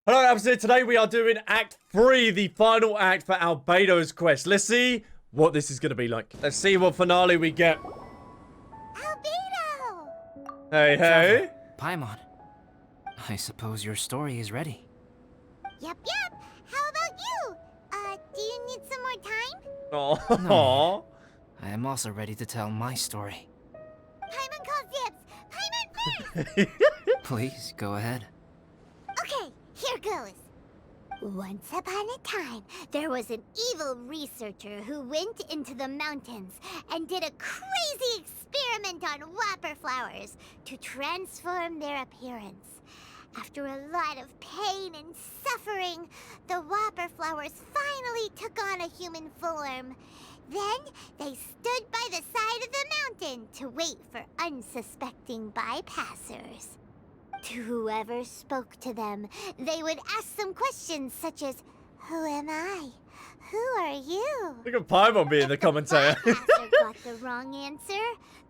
Hello, Albsterz Here. Today we are doing Act 3, the final act for Albedo's quest. Let's see what this is going to be like. Let's see what finale we get. Albedo! Hey, hey. Paimon, I suppose your story is ready. Yep. How about you? Do you need some more time? Oh. No. I am also ready to tell my story. Paimon calls dibs! Paimon first! Please, go ahead. Okay, here goes. Once upon a time, there was an evil researcher who went into the mountains and did a crazy experiment on whopper flowers to transform their appearance. After a lot of pain and suffering, the whopper flowers finally took on a human form. Then they stood by the side of the mountain to wait for unsuspecting bypassers. To whoever spoke to them, they would ask some questions such as, "Who am I? Who are you?" Look at Paimon being the commentator. If the bypasser got the wrong answer,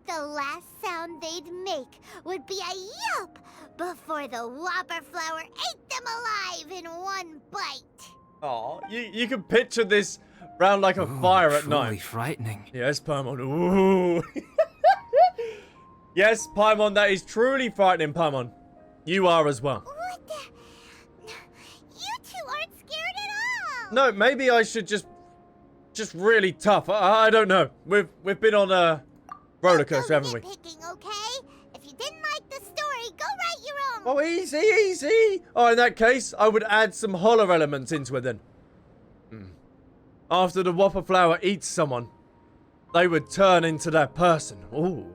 the last sound they'd make would be a yelp before the whopper flower ate them alive in one bite. Oh, you can picture this round like a fire at truly night. frightening. Yes, Paimon. Ooh. Yes, Paimon, that is truly frightening, Paimon. You are as well. What the? You two aren't scared at all. No, maybe I should just really tough. I don't know. We've been on a roller coaster, haven't we? Nitpicking, okay? If you didn't like the story, go write your own. Oh, easy. Oh, in that case, I would add some horror elements into it then. After the whopper flower eats someone, they would turn into that person. Ooh.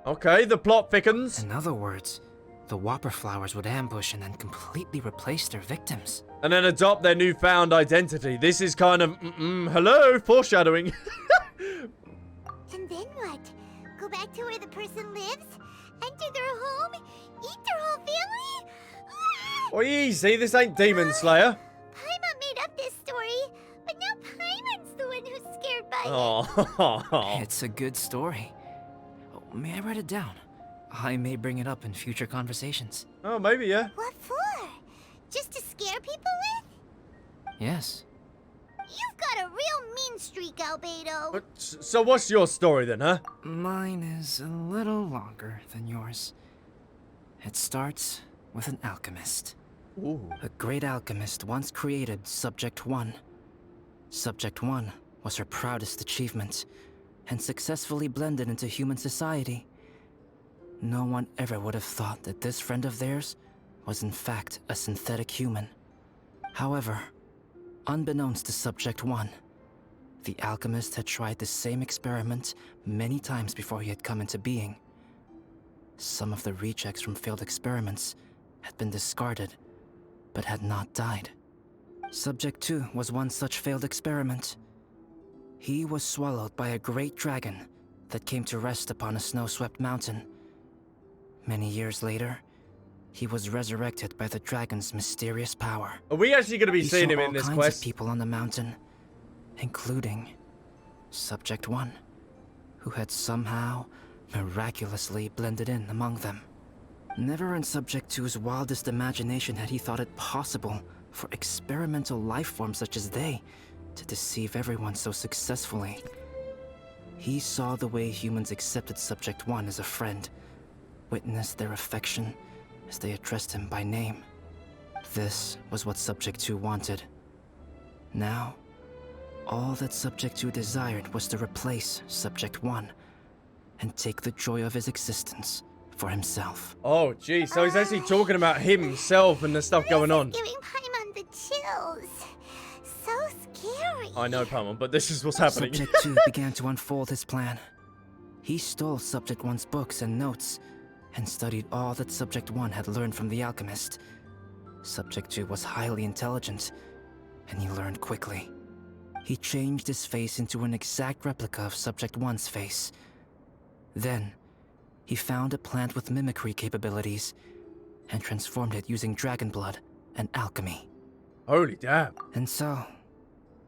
Okay, the plot thickens. In other words, the whopper flowers would ambush and then completely replace their victims. And then adopt their newfound identity. This is kind of, hello, foreshadowing. And then what? Go back to where the person lives? Enter their home? Eat their whole family? Oh, easy, this ain't Demon Slayer. Paimon made up this story, but now Paimon's the one who's scared by it. Oh. It's a good story. Oh, may I write it down? I may bring it up in future conversations. Oh, maybe, yeah. What for? Just to scare people with? Yes. You've got a real mean streak, Albedo. So what's your story then, huh? Mine is a little longer than yours. It starts with an alchemist. Ooh. A great alchemist once created Subject 1. Subject 1 was her proudest achievement, and successfully blended into human society. No one ever would have thought that this friend of theirs was in fact a synthetic human. However, unbeknownst to Subject 1, the alchemist had tried the same experiment many times before he had come into being. Some of the rejects from failed experiments had been discarded, but had not died. Subject 2 was one such failed experiment. He was swallowed by a great dragon that came to rest upon a snow-swept mountain. Many years later, he was resurrected by the dragon's mysterious power. Are we actually going to be He seeing saw him in all this kinds quest? of people on the mountain, including Subject 1, who had somehow miraculously blended in among them. Never in Subject 2's wildest imagination had he thought it possible for experimental life forms such as they to deceive everyone so successfully. He saw the way humans accepted Subject 1 as a friend, witnessed their affection as they addressed him by name. This was what Subject 2 wanted. Now, all that Subject 2 desired was to replace Subject 1 and take the joy of his existence for himself. Oh, geez. So he's actually talking about himself and the stuff going on. This is giving Paimon the chills. So scary. I know, Paimon, but this is what's happening. Subject 2 began to unfold his plan. He stole Subject 1's books and notes and studied all that Subject 1 had learned from the alchemist. Subject 2 was highly intelligent, and he learned quickly. He changed his face into an exact replica of Subject 1's face. Then, he found a plant with mimicry capabilities and transformed it using dragon blood and alchemy. Holy damn. And so,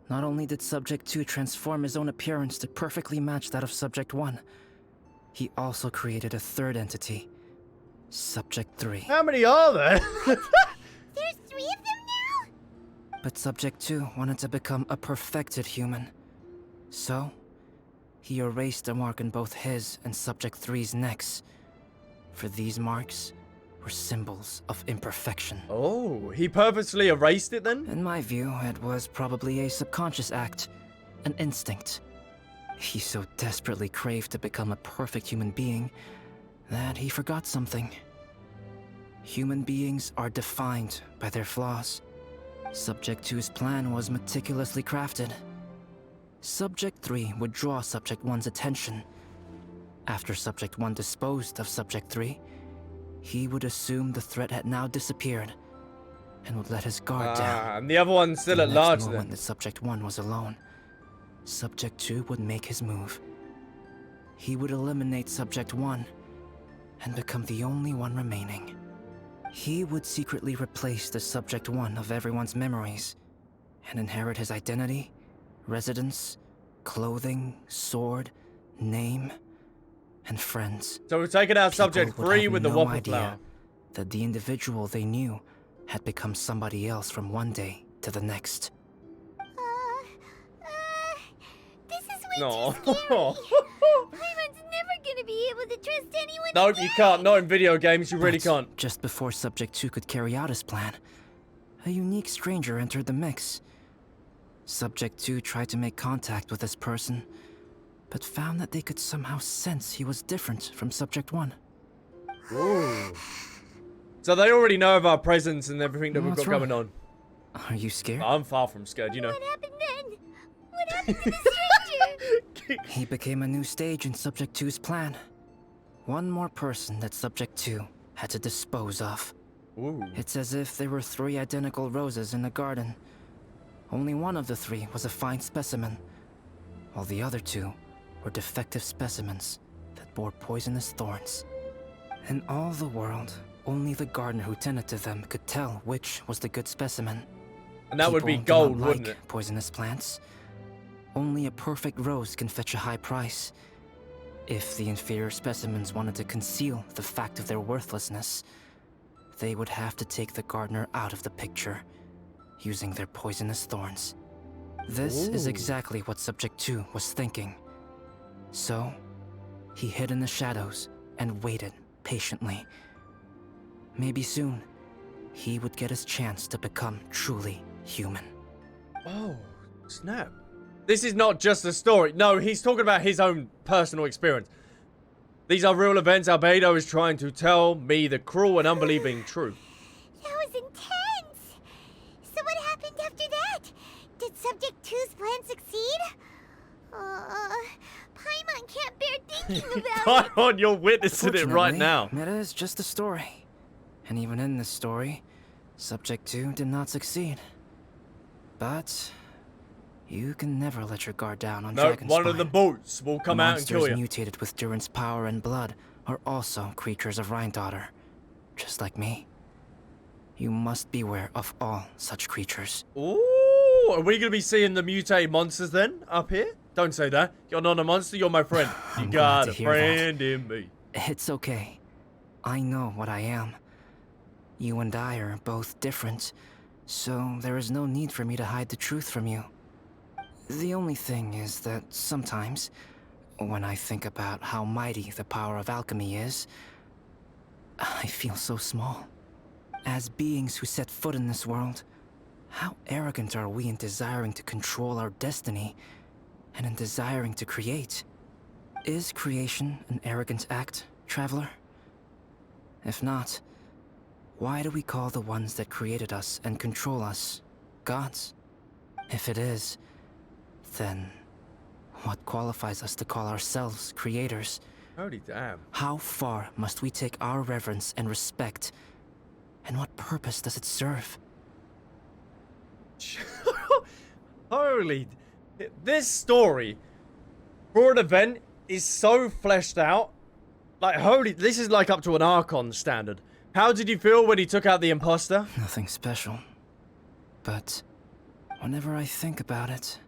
not only did Subject 2 transform his own appearance to perfectly match that of Subject 1, he also created a third entity, Subject 3. How many are there? There's 3 of them But Subject 2 wanted to become a perfected human. So, he erased a mark on both his and Subject 3's necks. For these marks were symbols of imperfection. Oh, he purposely erased it then? In my view, it was probably a subconscious act, an instinct. He so desperately craved to become a perfect human being that he forgot something. Human beings are defined by their flaws. Subject 2's plan was meticulously crafted. Subject 3 would draw Subject 1's attention. After Subject 1 disposed of Subject 3, he would assume the threat had now disappeared and would let his guard down. And the other one's still at The large next then. moment that Subject 1 was alone, Subject 2 would make his move. He would eliminate Subject 1 and become the only one remaining. He would secretly replace the Subject 1 of everyone's memories and inherit his identity, residence, clothing, sword, name, and friends. So we're taking out Subject People would 3 have with the no waffle idea flower. that the individual they knew had become somebody else from one day to the next. This is way No. too scary. Paimon's never gonna be able to trust anyone Nope, again. you can't. Not in video games, you really But can't. just before Subject 2 could carry out his plan, a unique stranger entered the mix. Subject 2 tried to make contact with this person, but found that they could somehow sense he was different from Subject 1. Ooh. So they already know of our presence and everything that we've What's got going on. Are you scared? I'm far from scared, you know. What happened then? What happened to the stranger? He became a new stage in Subject 2's plan. One more person that Subject 2 had to dispose of. Ooh. It's as if there were 3 identical roses in a garden. Only one of the 3 was a fine specimen, while the other 2 were defective specimens that bore poisonous thorns. In all the world, only the gardener who tended to them could tell which was the good specimen. And that would be People do not gold, wouldn't like it? poisonous plants. Only a perfect rose can fetch a high price. If the inferior specimens wanted to conceal the fact of their worthlessness, they would have to take the gardener out of the picture, using their poisonous thorns. This is Ooh. exactly what Subject 2 was thinking. So, he hid in the shadows and waited patiently. Maybe soon, he would get his chance to become truly human. Oh, snap. This is not just a story. No, he's talking about his own personal experience. These are real events Albedo is trying to tell me the cruel and unbelieving truth. That was intense. So what happened after that? Did Subject 2's plan succeed? Paimon can't bear thinking about it. Paimon, you're witnessing it right now. It is just a story. And even in this story, Subject 2 did not succeed. But you can never let your guard down on No, Dragon's one of the Spine. boats will come out and kill Monsters you. mutated with Durin's power and blood are also creatures of Rhine-Daughter, just like me. You must beware of all such creatures. Ooh, are we going to be seeing the mutated monsters then, up here? Don't say that. You're not a monster, you're my friend. You I'm got glad a to hear that. friend in me. It's okay. I know what I am. You and I are both different, so there is no need for me to hide the truth from you. The only thing is that sometimes, when I think about how mighty the power of alchemy is, I feel so small. As beings who set foot in this world, how arrogant are we in desiring to control our destiny and in desiring to create? Is creation an arrogant act, traveler? If not, why do we call the ones that created us and control us gods? If it is, then what qualifies us to call ourselves creators? Holy damn. How far must we take our reverence and respect, and what purpose does it serve? Holy. This story, for an event, is so fleshed out. Like, holy, this is like up to an Archon standard. How did you feel when he took out the imposter? Nothing special. But whenever I think about it,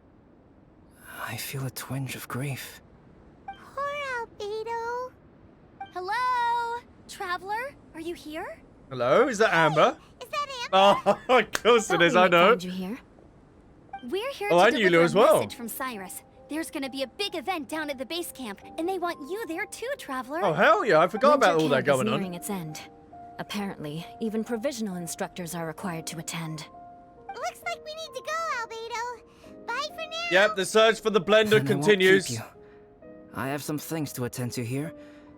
I feel a twinge of grief. Poor Albedo. Hello? Traveler? Are you here? Hello, is that Amber? Is that Amber? Oh, of course it Thought is, we I might know. find you here. We're here Oh, to and Eula deliver as a well. message from Cyrus. There's gonna be a big event down at the base camp, and they want you there too, Traveler. Oh, hell yeah, I forgot about Winter all that camp is going nearing on. its end. Apparently, even provisional instructors are required to attend. Looks like we need to go, Albedo. Bye for now. Yep, the search for the blender Then I won't continues. keep you. I have some things to attend to here,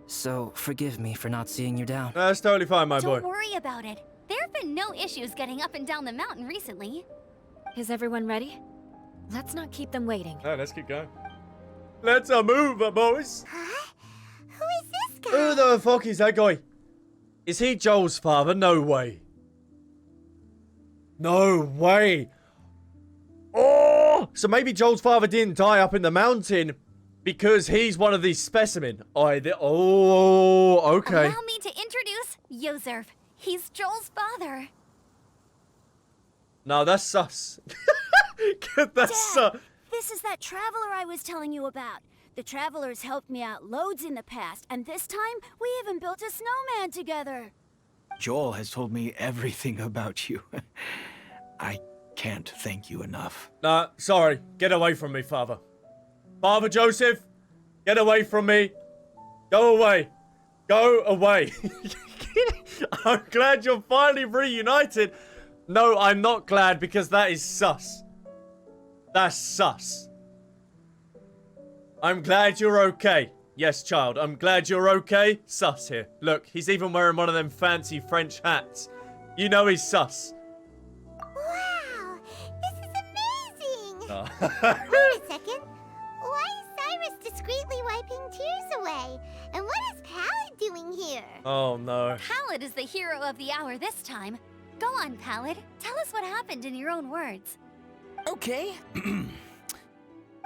so forgive me for not seeing you down. That's totally fine, my boy. Don't worry about it. There have been no issues getting up and down the mountain recently. Is everyone ready? Let's not keep them waiting. Oh, let's keep going. Let's move, boys. Huh? Who is this guy? Who the fuck is that guy? Is he Joel's father? No way. No way. Oh! So maybe Joel's father didn't die up in the mountain because he's one of these specimen. Oh, okay. Allow me to introduce Yozerf. He's Joel's father. No, that's sus. That's sus. This is that traveler I was telling you about. The traveler's helped me out loads in the past, and this time we even built a snowman together. Joel has told me everything about you. I can't thank you enough. Nah, sorry. Get away from me, father. Father Joseph, get away from me. Go away. Go away. I'm glad you're finally reunited. No, I'm not glad because that is sus. That's sus. I'm glad you're okay. Yes, child, I'm glad you're okay. Sus here. Look, he's even wearing one of them fancy French hats. You know he's sus. Wow, this is amazing. Oh. Wait a second. Why is Cyrus discreetly wiping tears away? And what is Pallet doing here? Oh, no. Pallet is the hero of the hour this time. Go on, Pallet. Tell us what happened in your own words. Okay.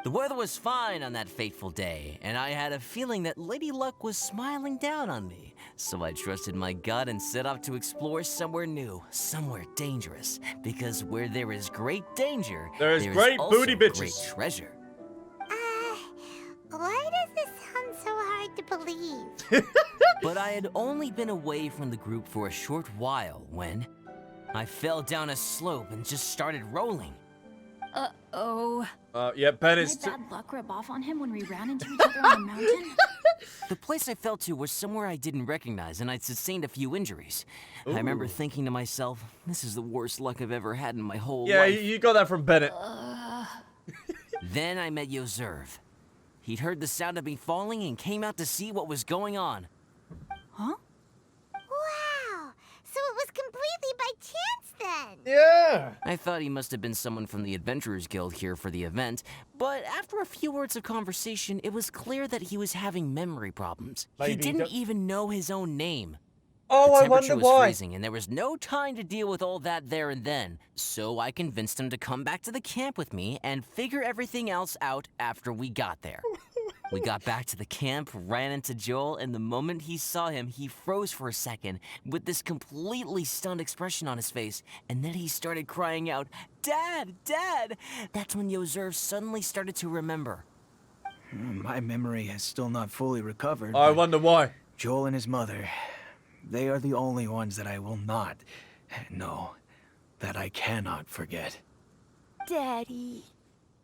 The weather was fine on that fateful day, and I had a feeling that Lady Luck was smiling down on me. So I trusted my gut and set off to explore somewhere new, somewhere dangerous. Because where there is great danger, There is great also booty great bitches. treasure. Why does this sound so hard to believe? But I had only been away from the group for a short while when I fell down a slope and just started rolling. Uh-oh. Yeah, Bennett's... Did my bad luck rub off on him when we ran into each other on the mountain? The place I fell to was somewhere I didn't recognize, and I'd sustained a few injuries. I remember thinking to myself, this is the worst luck I've ever had in my whole Yeah, life. you got that from Bennett. Then I met Yozerf. He'd heard the sound of me falling and came out to see what was going on. Huh? Wow, so it was completely by chance then. Yeah. I thought he must have been someone from the Adventurers Guild here for the event, but after a few words of conversation, it was clear that he was having memory problems. He Maybe didn't even know his own name. Oh, The I temperature wonder was why. freezing, and there was no time to deal with all that there and then. So I convinced him to come back to the camp with me and figure everything else out after we got there. We got back to the camp, ran into Joel, and the moment he saw him, he froze for a second with this completely stunned expression on his face, and then he started crying out, "Dad! Dad!" That's when Yozerf suddenly started to remember. My memory has still not fully recovered. I but wonder why. Joel and his mother, they are the only ones that I will not, no, that I cannot forget. Daddy.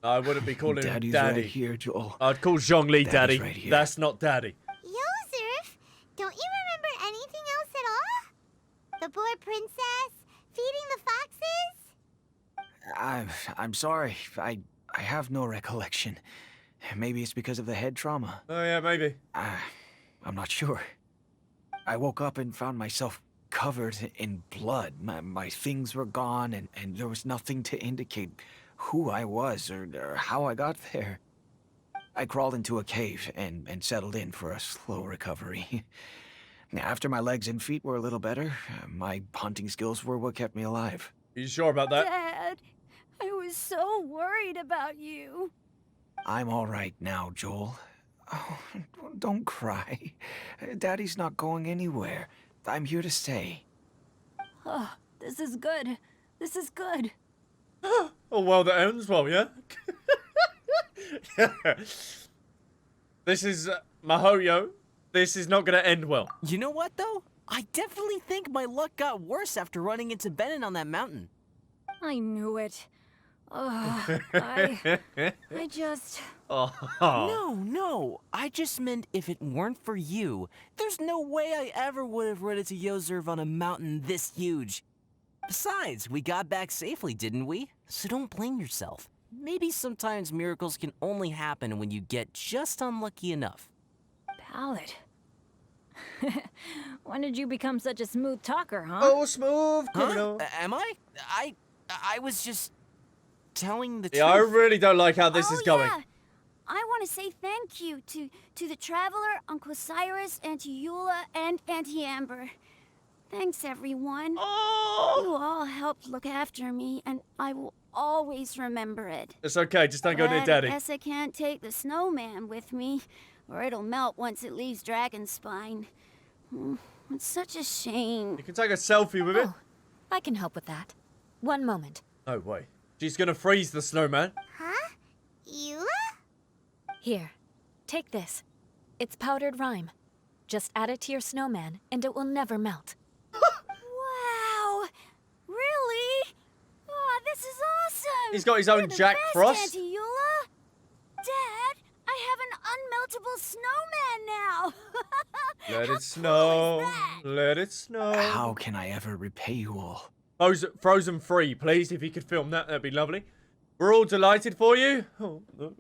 I wouldn't be calling him Daddy's Daddy. right here, Joel. I'd call Zhongli Daddy's Daddy. right here. That's not Daddy. Yozerf, don't you remember anything else at all? The poor princess? Feeding the foxes? I'm sorry. I have no recollection. Maybe it's because of the head trauma. Oh, yeah, maybe. I'm not sure. I woke up and found myself covered in blood. My things were gone, and there was nothing to indicate who I was or how I got there. I crawled into a cave and settled in for a slow recovery. After my legs and feet were a little better, my hunting skills were what kept me alive. You sure about that? Dad, I was so worried about you. I'm all right now, Joel. Oh, don't cry. Daddy's not going anywhere. I'm here to stay. Oh, this is good. This is good. Oh, well, that ends well, yeah? This is miHoYo. This is not going to end well. You know what, though? I definitely think my luck got worse after running into Bennett on that mountain. I knew it. I just... Oh. No, I just meant if it weren't for you, there's no way I ever would have run into Yozerv on a mountain this huge. Besides, we got back safely, didn't we? So don't blame yourself. Maybe sometimes miracles can only happen when you get just unlucky enough. Pallet. When did you become such a smooth talker, huh? Oh, smooth criminal. Am I? I was just telling the truth. Yeah, I really don't like how this is going. Yeah. I want to say thank you to the Traveler, Uncle Cyrus, Auntie Eula, and Auntie Amber. Thanks, everyone. Oh. You all helped look after me, and I will always remember it. It's okay, just don't go near But Daddy. I guess I can't take the snowman with me, or it'll melt once it leaves Dragonspine. It's such a shame. You can take a selfie with it. Oh, I can help with that. One moment. No way. She's gonna freeze the snowman. Huh? Eula? Here, take this. It's powdered rime. Just add it to your snowman, and it will never melt. Wow! Really? Oh, this is awesome! He's got his own You're the Jack best, Frost. Auntie Eula. Dad, I have an unmeltable snowman now! Let How it snow. cool is that? Let it snow. How can I ever repay you all? Frozen free, please. If you could film that, that'd be lovely. We're all delighted for you. Oh, no.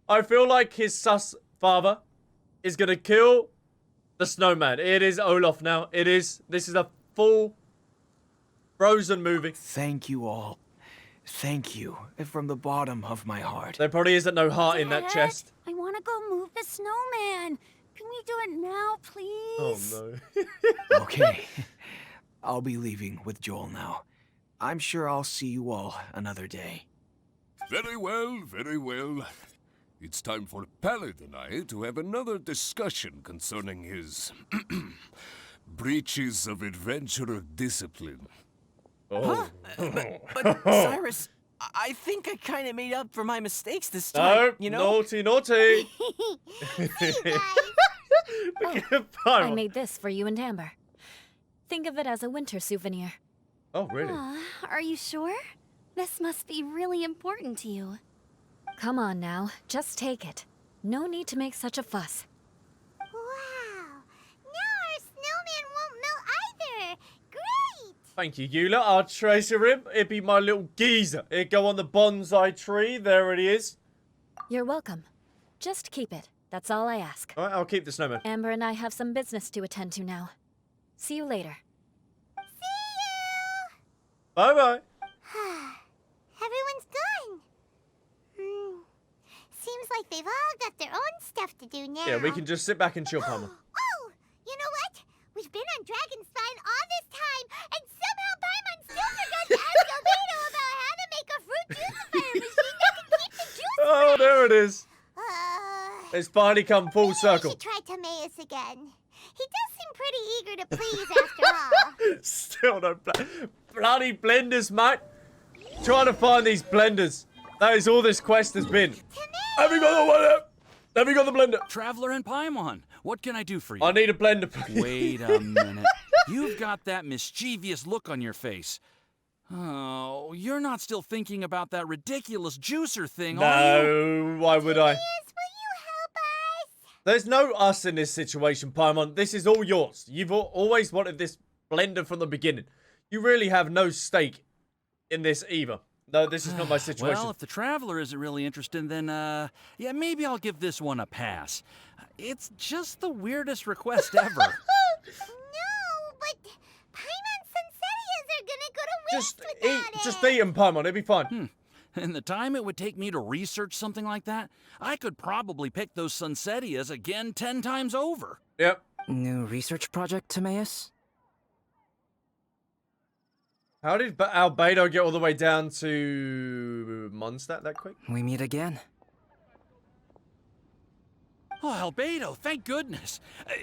I feel like his sus father is gonna kill the snowman. It is Olaf now. It is. This is a full Frozen movie. Thank you all. Thank you from the bottom of my heart. There probably isn't no heart in that Dad, chest. I want to go move the snowman. Can we do it now, please? Oh no. Okay. I'll be leaving with Joel now. I'm sure I'll see you all another day. Very well, very well. It's time for Pallet and I to have another discussion concerning his breaches of adventurer discipline. Oh. But Cyrus, I think I kind of made up for my mistakes this time. No, you know? naughty, naughty. See you guys. Look at I Pyro. made this for you and Amber. Think of it as a winter souvenir. Oh, really? Are you sure? This must be really important to you. Come on now, just take it. No need to make such a fuss. Wow. Now our snowman won't melt either. Great. Thank you, Eula. I'll treasure him. It'd be my little geezer. It'd go on the bonsai tree. There it is. You're welcome. Just keep it. That's all I ask. All right, I'll keep the snowman. Amber and I have some business to attend to now. See you later. See Bye-bye. you. Everyone's gone. Seems like they've all got their own stuff to do now. Yeah, we can just sit back and chill, Paimon. Oh, you know what? We've been on Dragonspine all this time, and somehow Paimon still forgot to ask Albedo about how to make a fruit juicifier machine that can keep the juice Oh, fresh. there it is. Uh, It's finally come full maybe circle. we should try Timaeus again. He does seem pretty eager to please after all. Still no bloody blenders, mate. Trying to find these blenders. That is all this quest has been. Have you got the one? Have you got the blender? Traveler and Paimon, what can I do for you? I need a blender, please. Wait a minute. You've got that mischievous look on your face. Oh, you're not still thinking about that ridiculous juicer thing, are you? No, why would I? Yes, will you help us? There's no us in this situation, Paimon. This is all yours. You've always wanted this blender from the beginning. You really have no stake in this either. No, this is not my situation. Well, if the Traveler isn't really interested, then, yeah, maybe I'll give this one a pass. It's just the weirdest request ever. No, but Paimon's Sunsettias are gonna go to waste without it. Just eat them, Paimon. It'll be fine. In the time it would take me to research something like that, I could probably pick those Sunsettias again 10 times over. Yep. New research project, Timaeus? How did Albedo get all the way down to Mondstadt that quick? We meet again. Oh, Albedo, thank goodness.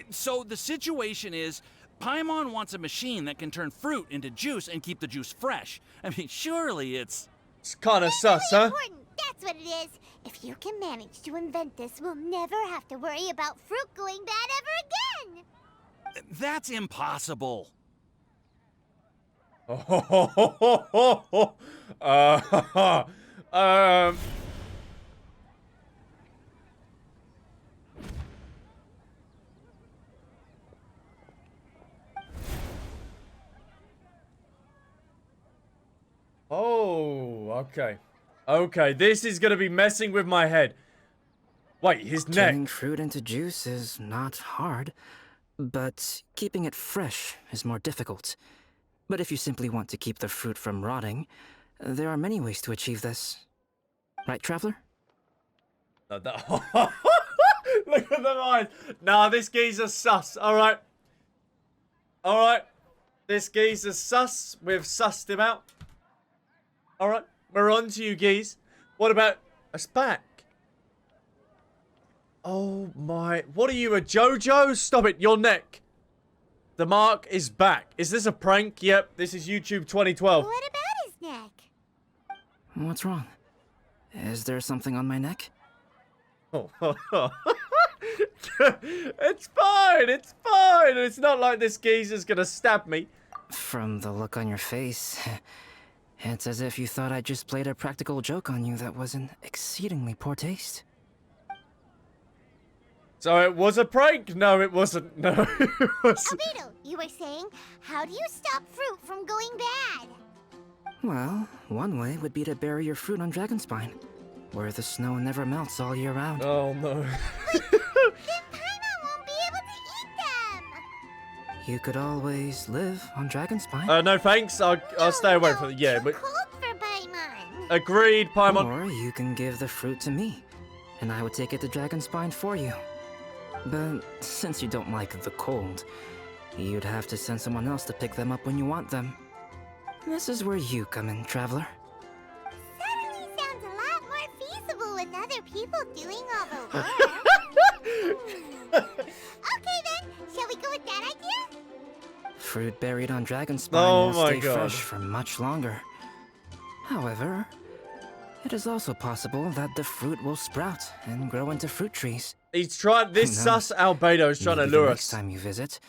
So the situation is, Paimon wants a machine that can turn fruit into juice and keep the juice fresh. I mean, surely it's kind of sus, really huh? important. That's what it is. If you can manage to invent this, we'll never have to worry about fruit going bad ever again. That's impossible. Oh, okay. Okay, this is gonna be messing with my head. Wait, his neck. Turning fruit into juice is not hard, but keeping it fresh is more difficult. But if you simply want to keep the fruit from rotting, there are many ways to achieve this. Right, Traveler? Look at them eyes. Nah, this geezer's sus. Alright. Alright. This geezer's sus. We've sussed him out. Alright. We're on to you, geez. What about a spack? Oh my. What are you, a JoJo? Stop it. Your neck. The mark is back. Is this a prank? Yep. This is YouTube 2012. What about his neck? What's wrong? Is there something on my neck? Oh. It's fine. It's fine. It's not like this geezer's gonna stab me. From the look on your face, it's as if you thought I just played a practical joke on you that was in exceedingly poor taste. So it was a prank? No, it wasn't. No, it wasn't. Albedo, you were saying, how do you stop fruit from going bad? Well, one way would be to bury your fruit on Dragonspine, where the snow never melts all year round. Oh no. Then Paimon won't be able to eat them. You could always live on Dragonspine. No thanks. I'll stay away from it. Yeah, but Cold for Paimon. agreed, Paimon. Or you can give the fruit to me, and I would take it to Dragonspine for you. But since you don't like the cold, you'd have to send someone else to pick them up when you want them. This is where you come in, Traveler. Suddenly sounds a lot more feasible with other people doing all the work. Okay then, shall we go with that idea? Fruit buried on Dragonspine Oh will my stay God. fresh for much longer. However, it is also possible that the fruit will sprout and grow into fruit trees. He's trying. This Who knows? sus Albedo is trying to Maybe the lure next us. time you visit,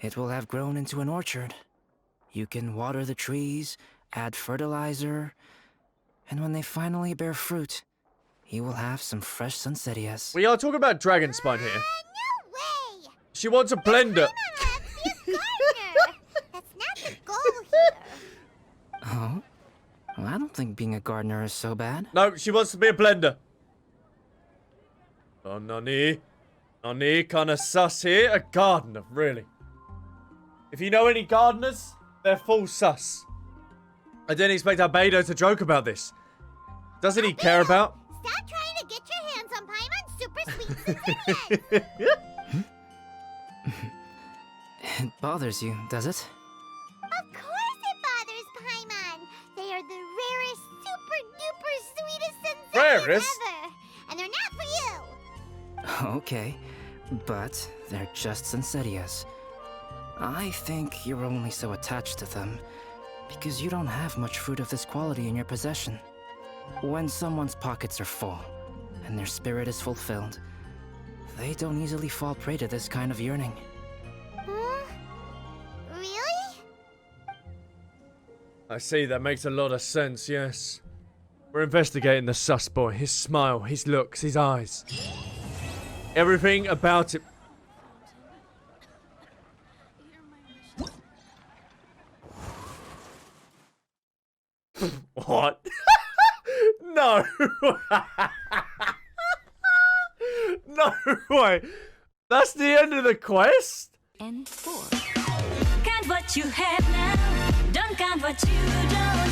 it will have grown into an orchard. You can water the trees, add fertilizer, and when they finally bear fruit, you will have some fresh sunsettias. We are talking about Dragonspine here. No way! She wants a blender. Paimon wants to be a gardener. That's not the goal here. Oh? Well, I don't think being a gardener is so bad. No, she wants to be a blender. Oh, Nani. Nani, kind of sus here. A gardener, really. If you know any gardeners, they're full sus. I didn't expect Albedo to joke about this. Doesn't he care about? Stop trying to get your hands on Paimon's super sweet sincerity. It bothers you, does it? Of course it bothers Paimon. They are the rarest, super duper sweetest sensations Rarest? ever. And they're not for you. Okay, but they're just Sunsettias. I think you're only so attached to them because you don't have much fruit of this quality in your possession. When someone's pockets are full and their spirit is fulfilled, they don't easily fall prey to this kind of yearning. Really? I see, that makes a lot of sense, yes. We're investigating the sus boy, his smile, his looks, his eyes. Everything about it. What? No. No way. That's the end of the quest? And 4. Count what you have now. Don't count what you don't